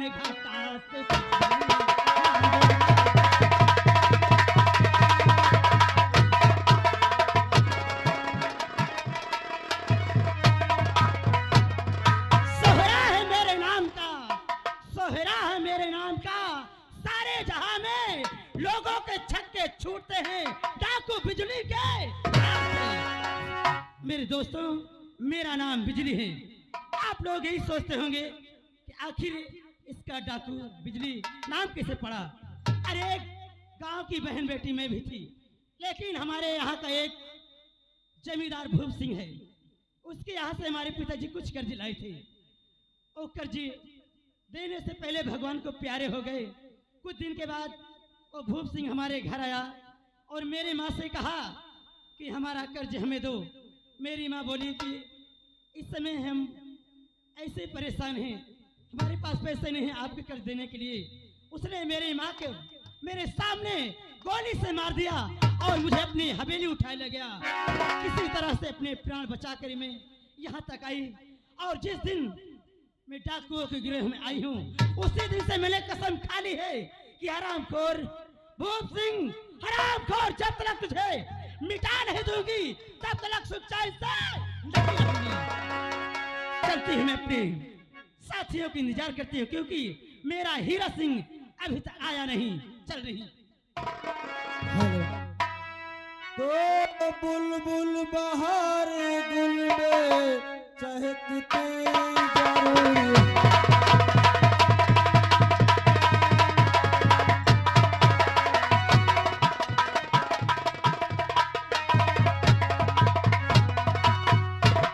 घाटा से सोहरा है मेरे नाम का, सोहरा है मेरे नाम का। सारे जहां में लोगों के छक्के छूटते हैं डाकू बिजली के। मेरे दोस्तों, मेरा नाम बिजली है। आप लोग यही सोचते होंगे कि आखिर इसका डाकू बिजली नाम कैसे पड़ा। अरे गांव की बहन बेटी में भी थी, लेकिन हमारे यहाँ का एक जमींदार भूप सिंह है, उसके यहाँ से हमारे पिताजी कुछ कर्ज लाए थे। वो कर्ज देने से पहले भगवान को प्यारे हो गए। कुछ दिन के बाद वो भूप सिंह हमारे घर आया और मेरी माँ से कहा कि हमारा कर्ज हमें दो। मेरी माँ बोली कि इस समय हम ऐसे परेशान हैं, हमारे पास पैसे नहीं हैं आपके कर्ज देने के लिए। उसने मेरी माँ को मेरे सामने गोली से मार दिया और मुझे अपनी हवेली उठाए ले गया। किसी तरह से अपने प्राण बचाकर मैं यहाँ तक आई। और जिस दिन मैं डाकुओं के गिरोह में आई हूँ, उसी दिन से मैंने कसम खा ली है कि हरामखोर भूप सिंह, हरामखोर, जब तक तुझे मिटा नहीं दूंगी तब तक सच्चाई से नहीं रहूंगी। चलती हूँ, मैं अपने साथियों की इंतजार करती हूँ, क्योंकि मेरा हीरा सिंह अभी तक आया नहीं। चल रही तो बुलबुल बहार गुल में चहकती जरूर।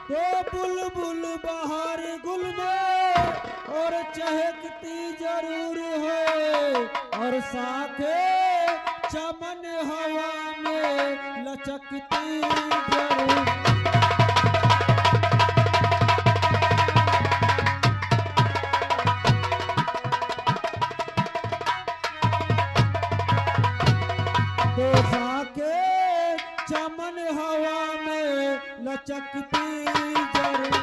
तो बुलबुल बहार गुल में और चहकती जरूर है, और साथे चमन हवा में लचकती जरूर। तो साके चमन हवा में लचकती जरूर।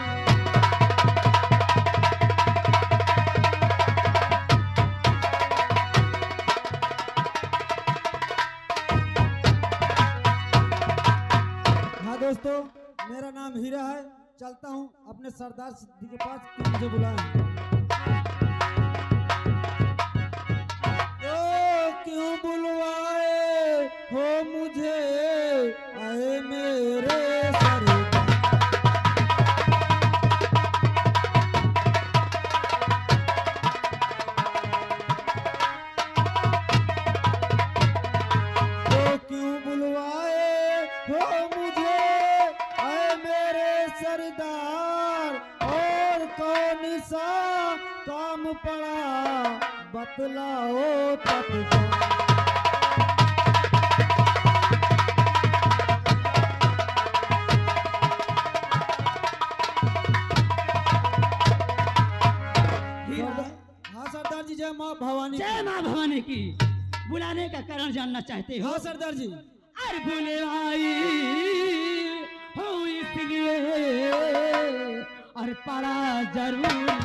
दोस्तों, मेरा नाम हीरा है। चलता हूँ अपने सरदार जी के पास कि मुझे बुलाएं। तो क्यों बुलवाए हो मुझे, आए मेरे सरदार। तो क्यों बुलवाए हो मुझे, सरदार, और कौन सा काम पड़ा बतलाओ तत्काल। हाँ सरदार जी, जय माँ भवानी। जय माँ भवानी की। बुलाने का कारण जानना चाहते हो? हाँ सरदार जी। अरे बुलवाई हो इसलिए और पड़ा जरूर।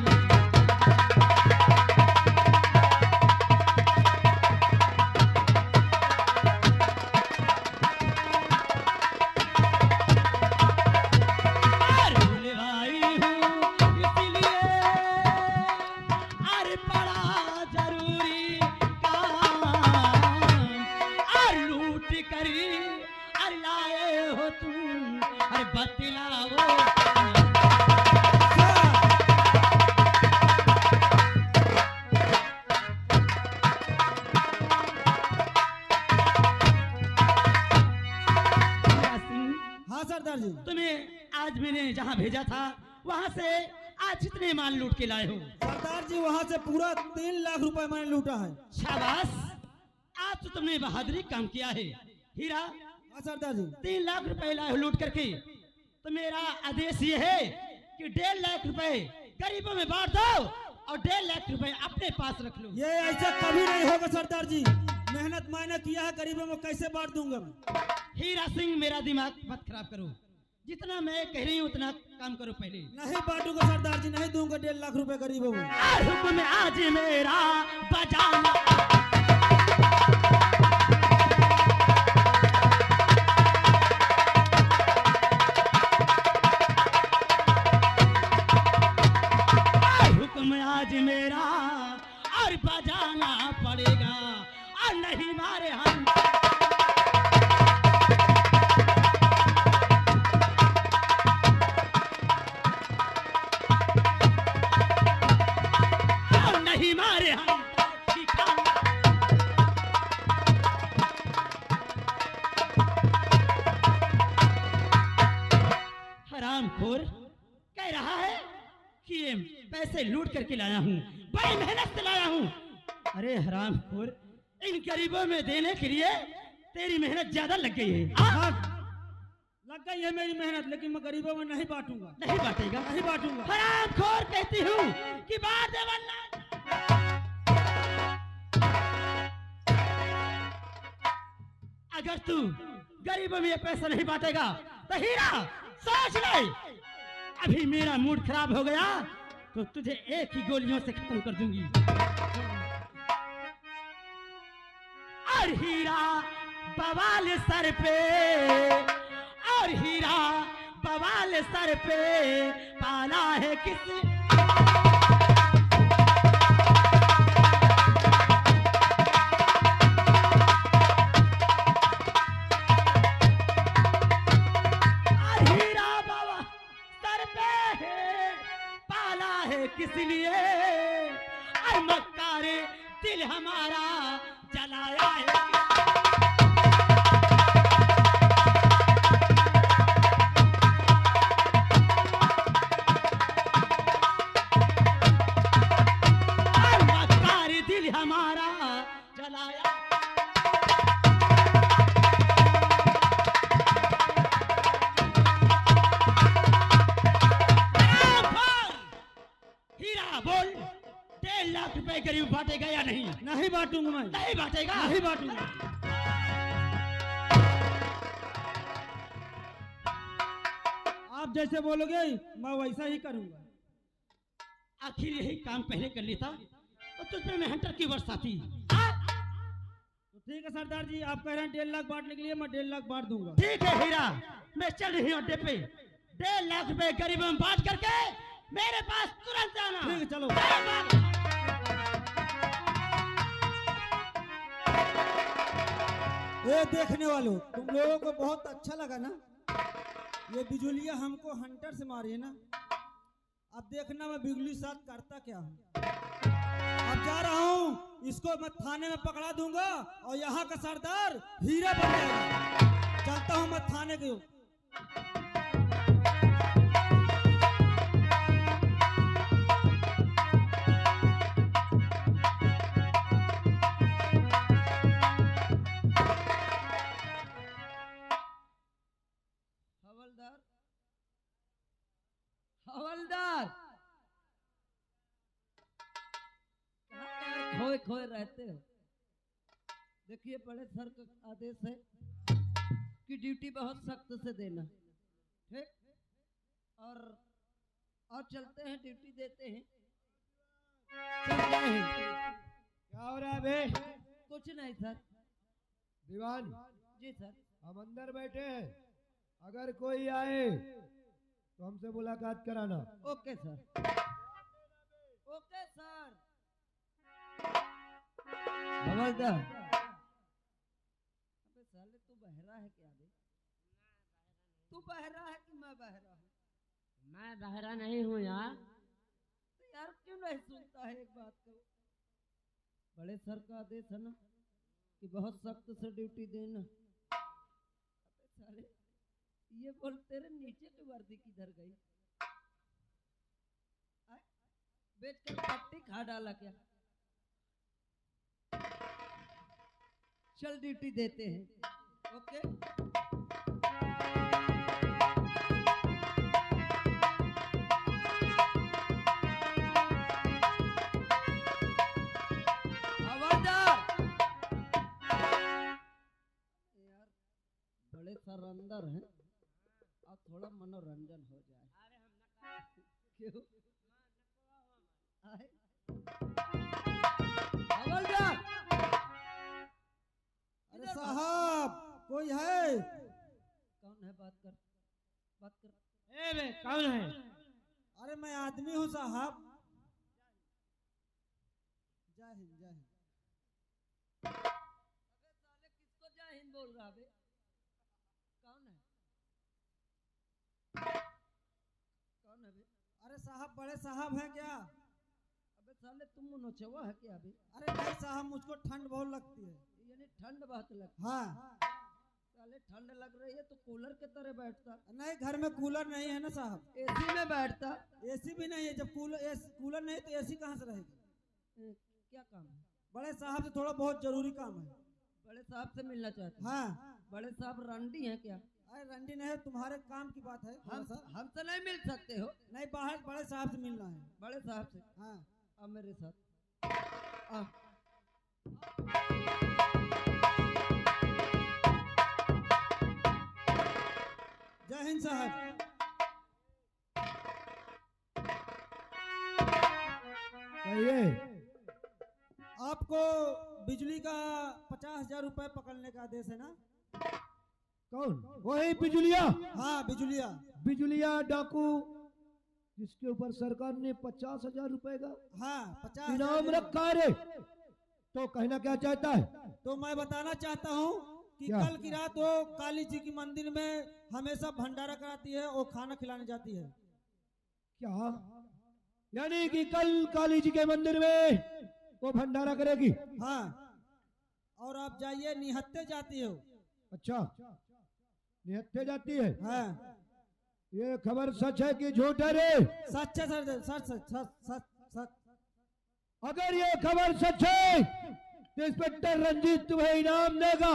तुम्हें आज मैंने जहाँ भेजा था वहाँ से आज कितने माल लूट के लाए हो? सरदार जी, वहाँ से पूरा 3 लाख रुपए मैंने लूटा है। शाबाश, आज तो तुमने बहादुरी काम किया है हीरा। हाँ सरदार जी। 3 लाख रुपए लाए हो लूट करके। तो मेरा आदेश ये है कि 1.5 लाख रुपए गरीबों में बांट दो और 1.5 लाख रुपए अपने पास रख लो। ये ऐसा कभी नहीं होगा सरदार जी। मेहनत मैंने किया है, गरीबों में कैसे बांट दूंगा मैं? हीरा सिंह, मेरा दिमाग मत खराब करो। जितना मैं कह रही हूँ उतना काम करो पहले। नहीं बांटूंगा सरदार जी, नहीं दूंगा 1.5 लाख रुपए गरीबों को। और हुक्म आज मेरा बजाना। हुक्म आज मेरा और बजाना पड़ेगा और नहीं मारे हम। और नहीं मारे हम ठिकाना। हरामखोर कह रहा है कि ये पैसे लूट करके लाया हूँ, बड़ी मेहनत से लाया हूँ। अरे हरामखोर, इन गरीबों में देने के लिए तेरी मेहनत ज्यादा लग गई है। हाँ, लग गई है मेरी मेहनत, लेकिन मैं गरीबों में नहीं बांटूंगा। नहीं बांटेगा? नहीं बांटूंगा। हरामखोर कहती हूँ कि बांट दे वरना। अगर तू गरीबों में ये पैसा नहीं बांटेगा तो हीरा सोच ले, अभी मेरा मूड खराब हो गया तो तुझे एक ही गोलियों से खत्म कर दूंगी। और हीरा बवाल सर पे, और हीरा बवाल सर पे पाला है किस। किस लिए और मक्कारे दिल हमारा जलाया है। और मक्कारे दिल हमारा जलाया। बोल, 1.5 लाख रुपए गरीब बांटेगा या नहीं? नहीं बांटूंगा मैं। नहीं बांटेगा? नहीं बांटूंगा। आप जैसे बोलोगे मैं वैसा ही करूंगा। आखिर यही काम पहले कर लेता तो तुझ पे मैं हंटर की वर्षा थी। तो ठीक है सरदार जी, आप कह रहे हैं 1.5 लाख बांटने के लिए, मैं 1.5 लाख बांट दूंगा। ठीक है हीरा, मैं चल रही हूँ अड्डे पे। 1.5 लाख रुपए गरीबों में बांट करके मेरे पास तुरंत आना। ठीक है, चलो। ये देखने वालों, तुम लोगों को बहुत अच्छा लगा ना? ये बिजुलिया हमको हंटर से मारी है ना? अब देखना मैं बिजली साथ करता क्या हूँ। अब जा रहा हूँ, इसको मैं थाने में पकड़ा दूंगा और यहाँ का सरदार हीरा बन जाएगा। चलता हूँ मैं थाने के। हवलदार, खोए खोए रहते हो। देखिए बड़े सर का आदेश है कि ड्यूटी बहुत सख्त से देना, ठीक? और चलते हैं, ड्यूटी देते हैं। चलते हैं। क्या हो रहा है बे? कुछ नहीं सर। दीवान जी सर। हम अंदर बैठे हैं, अगर कोई आए तो हमसे मुलाकात कराना। Okay sir. Okay sir. हवलदार, अबे साले तू बहरा है क्या बे? तू बहरा है कि मैं बहरा हूँ? मैं बहरा नहीं हूँ यार। तो यार क्यों नहीं सुनता है एक बात को? बड़े सर का आदेश है ना कि बहुत सख्त से ड्यूटी देना। अबे साले, ये बोल तेरे नीचे की वर्दी किधर गई? बेच कर पट्टी खा डाला क्या? चल ड्यूटी देते हैं। ओके। यार बड़े सर अंदर हैं, और थोड़ा मनोरंजन हो जाए। अरे हम क्यों? आए? हवलदार! अरे साहब कोई है? कौन है? बात कर, बात कर। ए बे कौन है? अरे मैं आदमी हूँ साहब। जय हिंद जय हिंद। अबे साले किसको जय हिंद बोल रहा बे? कौन है? कौन है बे? अरे साहब बड़े साहब हैं क्या? अबे साले तुम नोचवा है क्या बे? अरे नहीं साहब मुझको ठंड बहुत लगती है। यानी ठंड बहुत लगती हाँ। है। साले ठंड लग रही है तो कूलर के तरह बैठता, नहीं घर में कूलर नहीं है ना साहब। एसी में बैठता। एसी भी नहीं है। जब कूलर नहीं तो एसी कहाँ से रहेगी? क्या काम है? बड़े साहब से थोड़ा बहुत जरूरी काम है। बड़े साहब से मिलना चाहते हैं? हाँ। बड़े साहब रंडी हैं क्या? अरे रंडी नहीं है, तुम्हारे काम की बात है। हम हमसे नहीं मिल सकते हो? नहीं बाहर बड़े साहब से मिलना है। बड़े साहब से? हाँ। अब मेरे साथ आ। जय हिंद साहब। कहिए। आपको बिजली का 50,000 रुपए पकड़ने का आदेश है ना? कौन? वही बिजुलिया। हाँ बिजुलिया। बिजुलिया डाकू जिसके ऊपर सरकार ने 50,000 रुपए का हाँ 50,000 इनाम रखा है रे। तो कहना क्या चाहता है? तो मैं बताना चाहता हूँ कि क्या? कल की रात वो काली जी की मंदिर में हमेशा भंडारा कराती है और खाना खिलाने जाती है। क्या? यानी कि कल काली जी के मंदिर में वो भंडारा करेगी? हाँ। और आप जाइए निहत्ते जाती हो। अच्छा निहत्थे जाती है। हाँ। ये खबर सच है कि झूठ है रे? सच है सर, सच सच सच सच सच। अगर ये खबर सच है तो इंस्पेक्टर रंजीत तुम्हें इनाम देगा।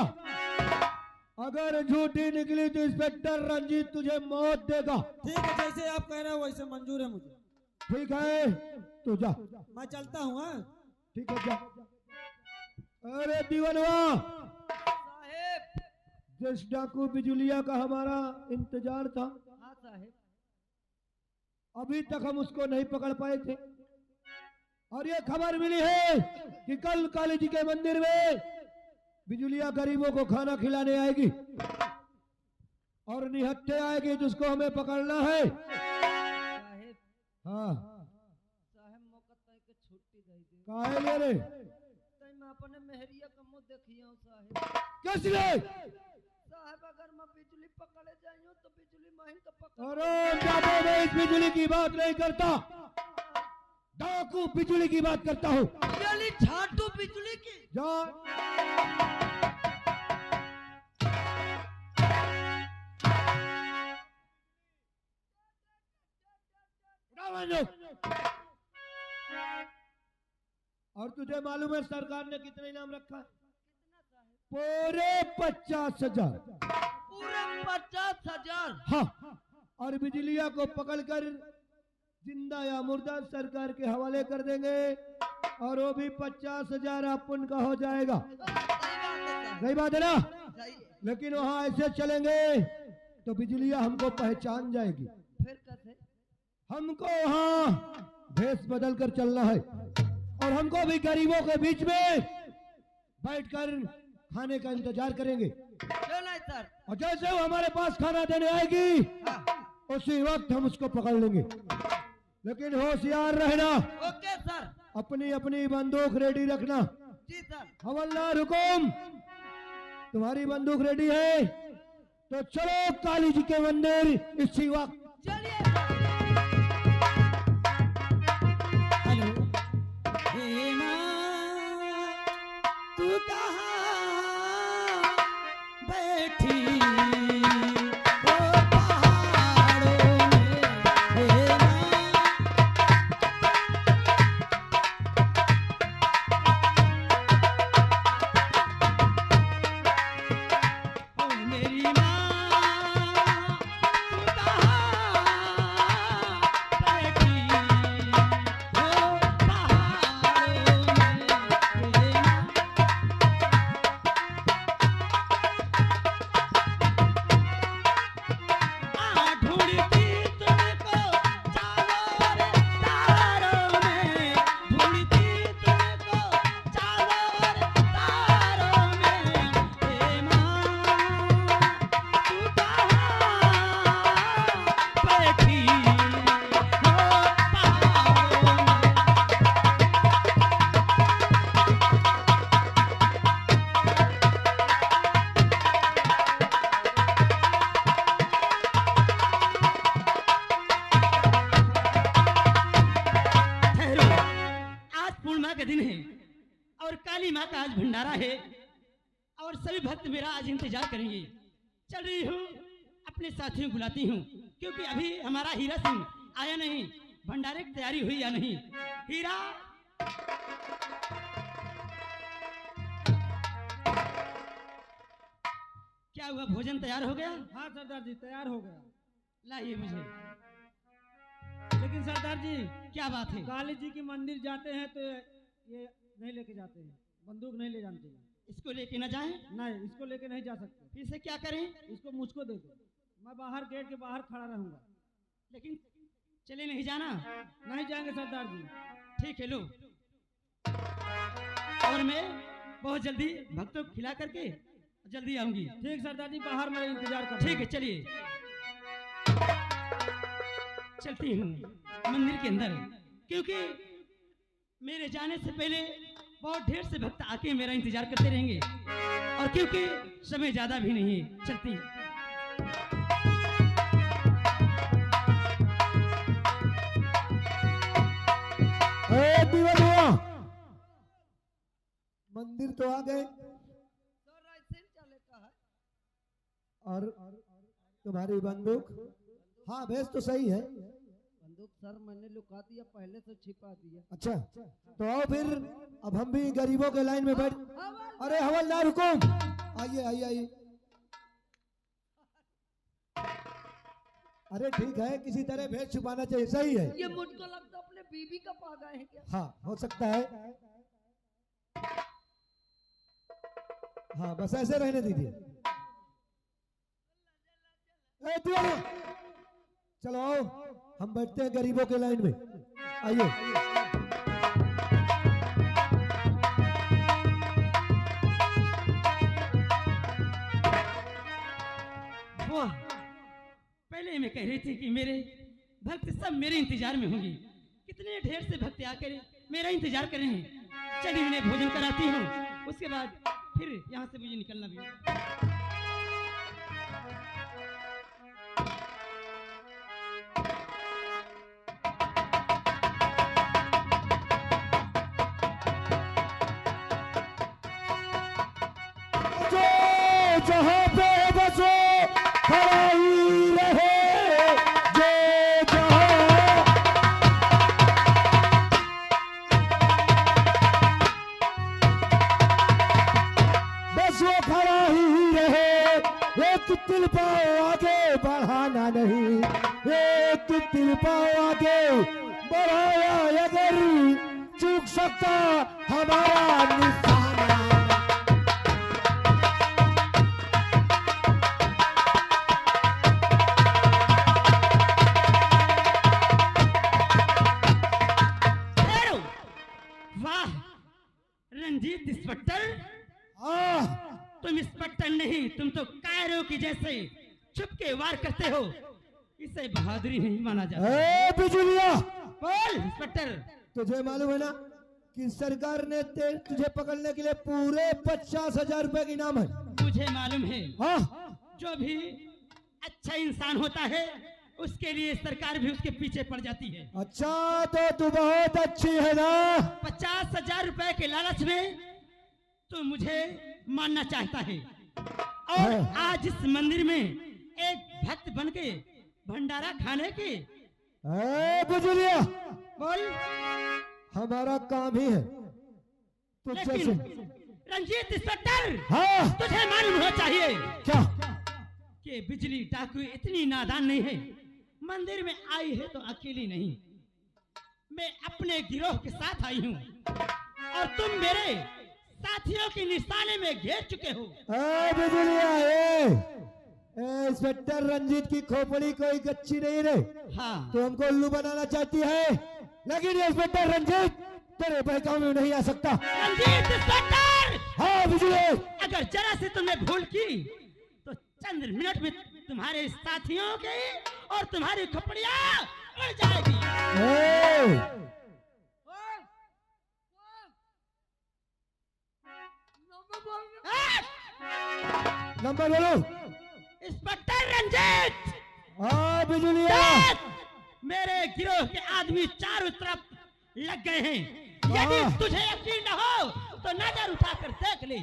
अगर झूठी निकली तो इंस्पेक्टर रंजीत तुझे मौत देगा। ठीक है जैसे आप कह रहे हो वैसे मंजूर है मुझे। ठीक है तो जा। मैं चलता हूँ। हाँ? ठीक है जा। अरे दीवानवा, साहेब। जिस डाकू बिजुलिया का हमारा इंतजार था, हाँ साहेब। अभी तक हम उसको नहीं पकड़ पाए थे और ये खबर मिली है कि कल काली जी के मंदिर में बिजुलिया गरीबों को खाना खिलाने आएगी और निहत्थे आएगी जिसको हमें पकड़ना है। साहेब। हाँ साहेब मौका तय के छुट्टी दे दे। काहे ले रे? तय मैं अपने मेहरिया का मुंह देखियो साहेब। किस लिए? साहब अगर मैं बिजली पकड़े जाइयो तो बिजली महिन का पकड़। अरे जादू मैं इस बिजली की बात नहीं करता, डाकू बिजली की बात करता हूँ। यानी झाटू बिजली की। जा। और तुझे मालूम है सरकार ने कितना इनाम रखा है? कितना साहेब? पूरे 50,000। पूरे 50,000। हाँ। और बिजलिया को पकड़कर जिंदा या मुर्दा सरकार के हवाले कर देंगे और वो भी 50,000 अपन का हो जाएगा। सही बात है ना? लेकिन वहाँ ऐसे चलेंगे तो बिजलिया हमको पहचान जाएगी। फिर कैसे? हमको वहाँ भेष बदल कर चलना है और हमको भी गरीबों के बीच में बैठकर खाने का इंतजार करेंगे। क्यों नहीं सर? और जैसे वो हमारे पास खाना देने आएगी उसी वक्त हम उसको पकड़ लेंगे। लेकिन होशियार रहना। Okay sir. अपनी अपनी बंदूक रेडी रखना। जी सर। हवलदार हुकुम, तुम्हारी बंदूक रेडी है तो चलो काली जी के मंदिर इसी वक्त। चलिए। हेलो। हे माँ तू कहाँ बैठी ओ पहाड़ों में? हे माँ ओ मेरी माँ तू कहाँ बैठी ओ पहाड़ों में? हे माँ और काली माँ का आज भंडारा है और सभी भक्त मेरा आज इंतजार करेंगे। चल रही हूँ, अपने साथियों को बुलाती हूँ, क्योंकि अभी हमारा हीरा सिंह आया नहीं। भंडारे की तैयारी हुई या नहीं? हीरा, क्या हुआ, भोजन तैयार हो गया? हाँ सरदार जी, तैयार हो गया। लाइए मुझे। लेकिन सरदार जी, क्या बात है? काली जी की मंदिर जाते हैं तो ये नहीं लेके जाते हैं, बंदूक नहीं ले जानी चाहिए। इसको लेके न जाएं? नहीं, इसको लेके नहीं जा सकते। फिर से क्या करें? इसको मुझको दे दो, मैं बाहर गेट के बाहर खड़ा रहूंगा। लेकिन चले नहीं जाना? नहीं जाएंगे सरदार जी। ठीक है, लो। और मैं बहुत जल्दी भक्तों को खिला करके जल्दी आऊंगी। ठीक सरदार जी, बाहर मेरा इंतजार कर। ठीक है, चलिए। चलती हूँ मंदिर के अंदर, क्योंकि मेरे जाने से पहले बहुत ढेर से भक्त आके मेरा इंतजार करते रहेंगे, और क्योंकि समय ज्यादा भी नहीं है। चलती हूँ। मंदिर तो आ गए तो राइसेन चले का है। और तुम्हारी बंदूक? हाँ, भेस तो सही है। बंदूक सर मैंने लुका दिया, पहले से छिपा दिया। अच्छा, तो आओ फिर, अब हम भी गरीबों के लाइन में बैठ। अरे हवलदार हुकुम, आइए आइए आइए। अरे ठीक है, किसी तरह भेद छुपाना चाहिए, सही है। ये मुझको लगता अपने बीबी का पा गए हैं क्या? हाँ, हो सकता है। हाँ, बस ऐसे रहने दीजिए। ए, चलो आओ, हम बैठते हैं गरीबों के लाइन में। आइए। वाह, पहले मैं कह रही थी कि मेरे भक्त सब मेरे इंतजार में होंगे। कितने ढेर से भक्त आकर मेरा इंतजार कर रहे हैं। चलिए उन्हें भोजन कराती हूँ, उसके बाद फिर यहाँ से मुझे निकलना भी है। जहाँ पे बसो खड़ा ही रहे, जो जहाँ बस वो खड़ा ही रहे। एक तिल पाओ आगे बढ़ाना नहीं, एक तिल पाओ आगे बढ़ाया अगर चूक सकता हमारा निशाना। रंजीत इंस्पेक्टर, तुम इंस्पेक्टर नहीं, तुम तो कायरों की जैसे छुप के वार करते हो। इसे बहादुरी नहीं माना जाता। बिजुलिया, बोल इंस्पेक्टर। तुझे मालूम है ना कि सरकार ने तुझे पकड़ने के लिए पूरे 50,000 रुपए की इनाम है। मुझे मालूम है। हाँ, जो भी अच्छा इंसान होता है उसके लिए सरकार भी उसके पीछे पड़ जाती है। अच्छा, तो तू बहुत अच्छी है ना। 50,000 रुपए के लालच में तू मुझे मानना चाहता है, और आज इस मंदिर में एक भक्त बन के भंडारा खाने की। बुजुलिया, बोल। हमारा काम ही है तुझसे। लेकिन रंजीत इंस्पेक्टर, हाँ, तुझे मालूम होना चाहिए क्या कि बिजली डाकू इतनी नादान नहीं है। मंदिर में आई है तो अकेली नहीं, मैं अपने गिरोह के साथ आई हूँ, और तुम मेरे साथियों के निशाने में घेर चुके हो। इंस्पेक्टर रंजीत की खोपड़ी कोई गच्ची नहीं रे। हाँ, तो हमको उल्लू बनाना चाहती है, लेकिन इंस्पेक्टर रंजीत तेरे बहकावे में नहीं आ सकता। रंजीत इंस्पेक्टर, हाँ बिजली, अगर जरा से तुमने भूल की तो चंद मिनट में तुम्हारे साथियों की और तुम्हारी खोपड़ियां उड़ जाएगी। नंबर बोलो। इंस्पेक्टर रंजीत। हाँ बिजुलिया, मेरे गिरोह के आदमी चारों तरफ लग गए हैं। यदि तुझे यकीन न हो तो देख ली।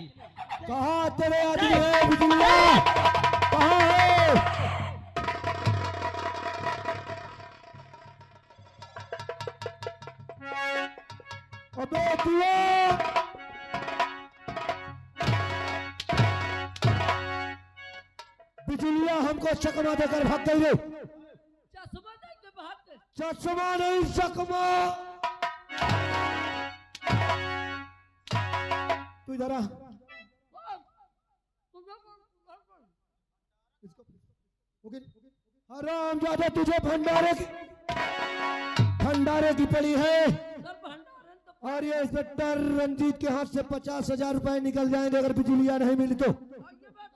कहाँ तेरे आदमी है बिजलिया? कहाँ है? अबे बुआ! बिजलिया हमको चकमा देकर भाग गई रे। चश्मा दे के भाग गए। चश्मा नहीं चकमा। तू इधर आ। हराम ज्यादा तुझे भंडारे की पड़ी है। सर भंडारण तो और ये इंस्पेक्टर रंजीत के हाथ से 50,000 रुपए निकल जाएंगे अगर बिजलियां नहीं मिली तो।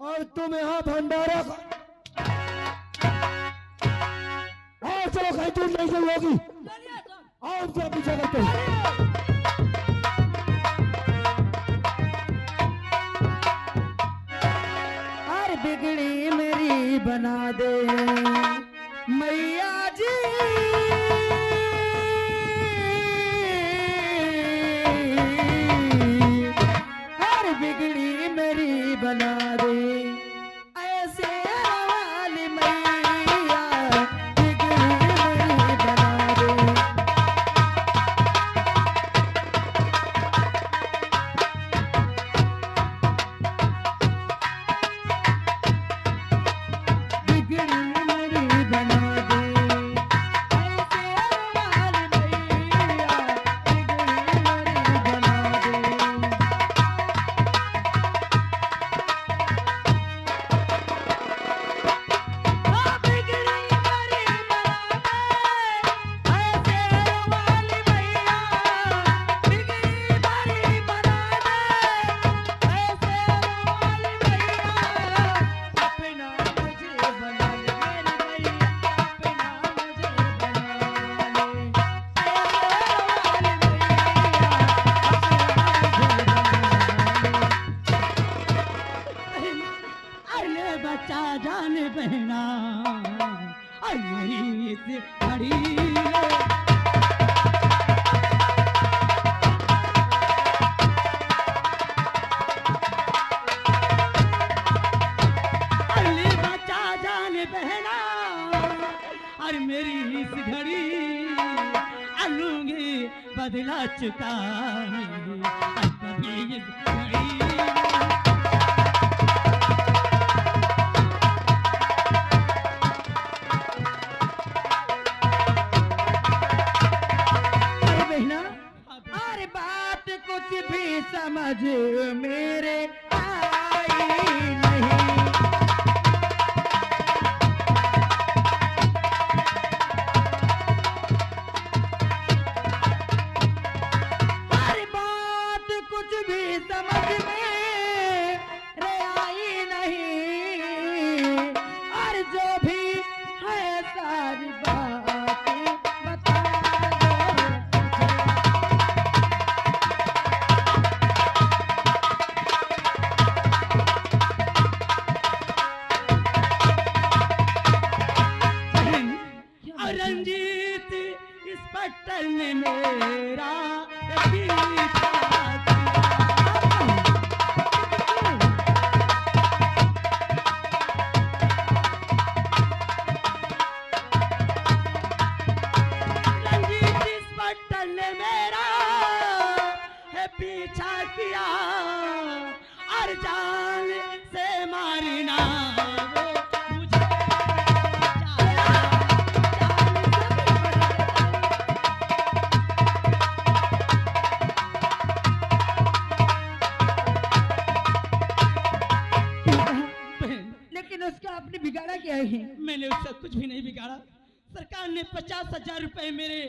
और तुम यहाँ भंडारा और चलो कहीं दूर नहीं गई होगी। चलिए सर। और क्या पीछे करते हैं? और बिगड़ी मेरी बना दे मैया जी। और बिगड़ी मेरी बना दे ऐसे वाली मैया, बिगड़ी मेरी बना दे। बिगड़ी मेरी बना दे ऐसे वाली मैया, बिगड़ी मेरी बना दे। अरे बच्चा जान बहना और मेरी इस घड़ी अरे बच्चा जान बहना और मेरी इस घड़ी अलूंगी बदला चुका कभी इस घड़ी अरे बात कुछ भी समझ मेरे आई नहीं। अरे बात कुछ भी समझ मेरे आई नहीं। और जो भी है सारी बातें बता दो और रंजीत इंस्पेक्टर ने मेरा पीछा रंजीत इंस्पेक्टर ने मेरा पीछा किया और जान से मारना वो मुझे लेकिन उसका आपने बिगाड़ा क्या है? मैंने उससे कुछ भी नहीं बिगाड़ा। सरकार ने 50,000 रुपए मेरे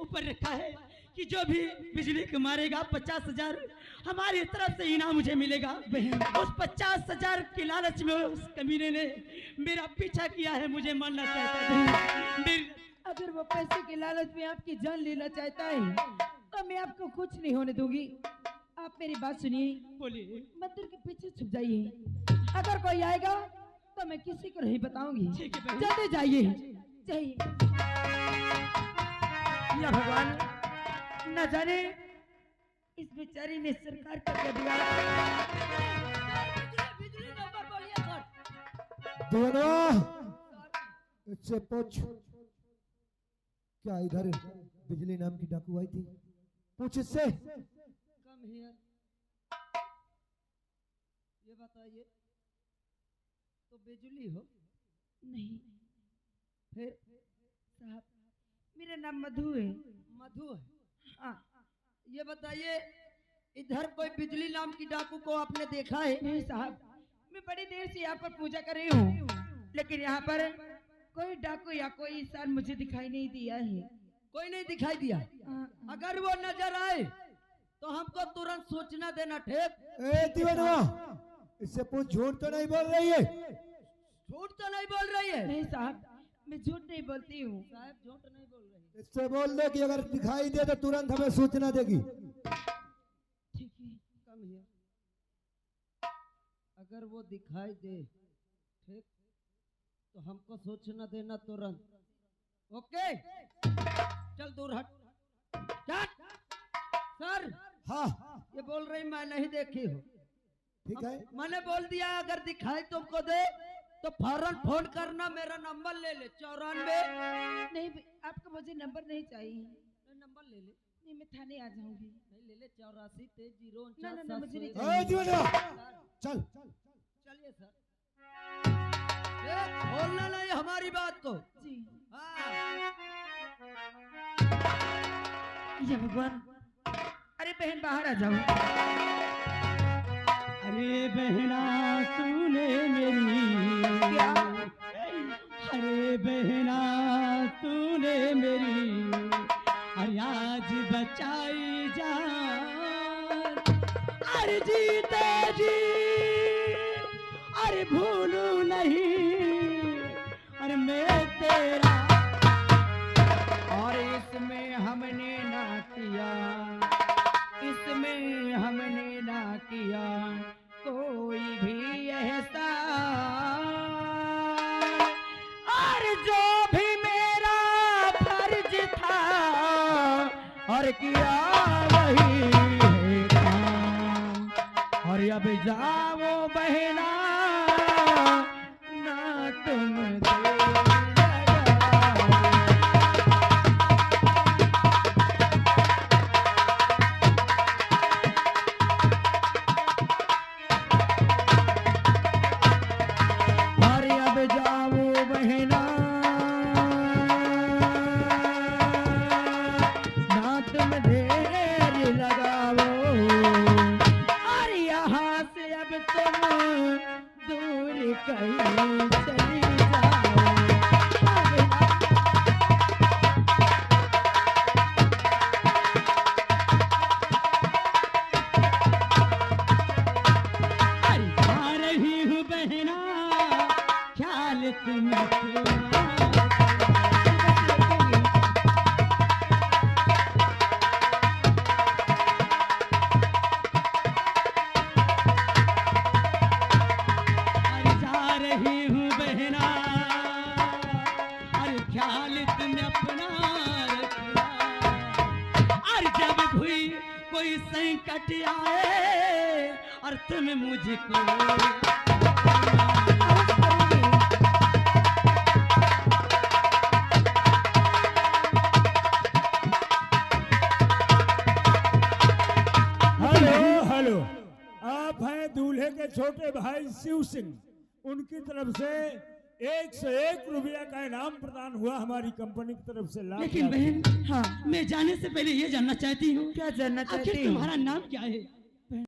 ऊपर रखा है कि जो भी बिजली को मारेगा 50,000 हमारी तरफ से इनाम मुझे मिलेगा। उस 50,000 के लालच में उस कमीने ने मेरा पीछा किया है, मुझे मारना चाहता है। अगर वो पैसे के लालच में आपकी जान लेना चाहता है तो मैं आपको कुछ नहीं होने दूंगी। आप मेरी बात सुनिए, बोलिए। मंदिर के पीछे छुप जाइए। अगर कोई आएगा तो मैं किसी को नहीं बताऊंगी। ठीक है बहन। जल्दी जाइए, जाइए। या भगवान, न जाने इस बेचारी ने सरकार का कर दिया। बिजली नंबर बोलिए सर। दीवानवा इससे पूछ क्या इधर बिजली नाम की डाकू आई थी? पूछ इससे। Come here. ये बताइए तो बिजली हो? नहीं। फिर साहब मेरा नाम मधु है। मधु है? हाँ। ये बताइए इधर कोई बिजली नाम की डाकू को आपने देखा है? नहीं साहब, मैं बड़ी देर से यहाँ पर पूजा कर रही हूँ, लेकिन यहाँ पर कोई डाकू या कोई इंसान मुझे दिखाई नहीं दिया है। कोई नहीं दिखाई दिया? अगर वो नजर आए तो हमको तुरंत सूचना देना, ठीक? ए दीवानवा इससे पूछ झूठ तो नहीं बोल रही है? झूठ तो नहीं बोल रही है? नहीं साहब, मैं झूठ नहीं बोलती हूँ। साहब झूठ नहीं बोल रही। इससे बोल दे कि अगर दिखाई दे तो तुरंत हमें सूचना देगी। ठीक है, कम हियर। अगर वो दिखाई दे, ठीक, तो हमको सूचना देना तुरंत। ओके, चल दूर हट। सर हाँ ये बोल रही मैं नहीं देखी हूँ। ठीक है, मैंने बोल दिया अगर दिखाई तुमको दे तो फौरन फोन करना, मेरा नंबर ले ले 94। नहीं आपको मुझे नंबर नहीं चाहिए। नंबर ले ले। नहीं मैं थाने आ जाऊंगी। नहीं ले ले 84 23 0 मुझे नहीं ए दीवानवा चल। चलिए सर। बोलना नहीं हमारी बात को। जी हाँ। ये भगवान, अरे बहन बाहर आ जाओ। अरे बहना तूने मेरी, क्या? अरे बहना तूने मेरी, अरे आज बचाई जान, अरे जीते जी, अरे भूलू नहीं, अरे मैं तेरा, और इसमें हमने ना किया, इसमें हमने ना किया कोई भी एहसान, और जो भी मेरा फर्ज था और किया वही है काम, और अब जाओ बहना ना तुम संकट आए और तुम मुझको हेलो, आप हैं दूल्हे के छोटे भाई शिव सिंह। उनकी तरफ से 101 रुपया का इनाम प्रदान हुआ हमारी कंपनी की तरफ से। लेकिन बहन, हाँ, मैं जाने से पहले ये जानना चाहती हूँ। क्या जानना चाहती आखिर हूँ? तुम्हारा नाम क्या है?